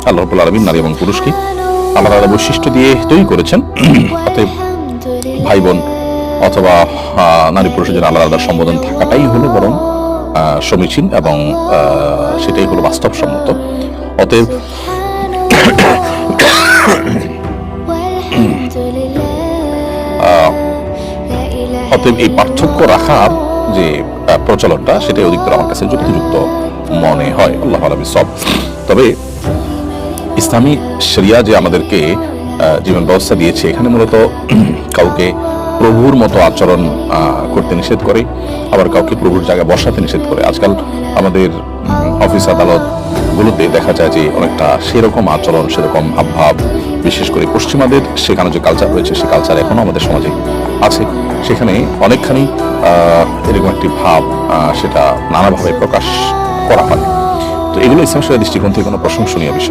আল্লাহ রাব্বুল আলামিন নারী এবং পুরুষকে আলাদা আলাদা বৈশিষ্ট্য দিয়ে তৈরি করেছেন। অতএব ভাই বোন অথবা নারী পুরুষের জন্য আলাদা আলাদা সম্বোধন থাকাটাই হলো বরং সমীচীন এবং সেটাই হলো বাস্তবসম্মত। অতএব এই পার্থক্য রাখার যে প্রচলনটা সেটাই অধিকতর আমার কাছে যুক্তিযুক্ত মনে হয়। আল্লাহ আলামিন সব। তবে ইসলামী শরিয়া যে আমাদেরকে জীবন ব্যবস্থা দিয়েছে, এখানে মূলত কাউকে প্রভুর মতো আচরণ করতে নিষেধ করে, আবার কাউকে প্রভুর জায়গায় বসাতে নিষেধ করে। আজকাল আমাদের অফিস আদালত গুলোতে দেখা যায় যে অনেকটা সেরকম আচরণ, সেরকম হাবভাব, বিশেষ করে পশ্চিমাদের সেখানে যে কালচার রয়েছে সেই কালচার এখনো আমাদের সমাজে আছে। সেখানে অনেকখানি এরকম একটি ভাব সেটা নানাভাবে প্রকাশ করা হয়। তো এগুলো ইসলাম শরিয়ার দৃষ্টিকোণ থেকে কোনো প্রশংসনীয় বিষয়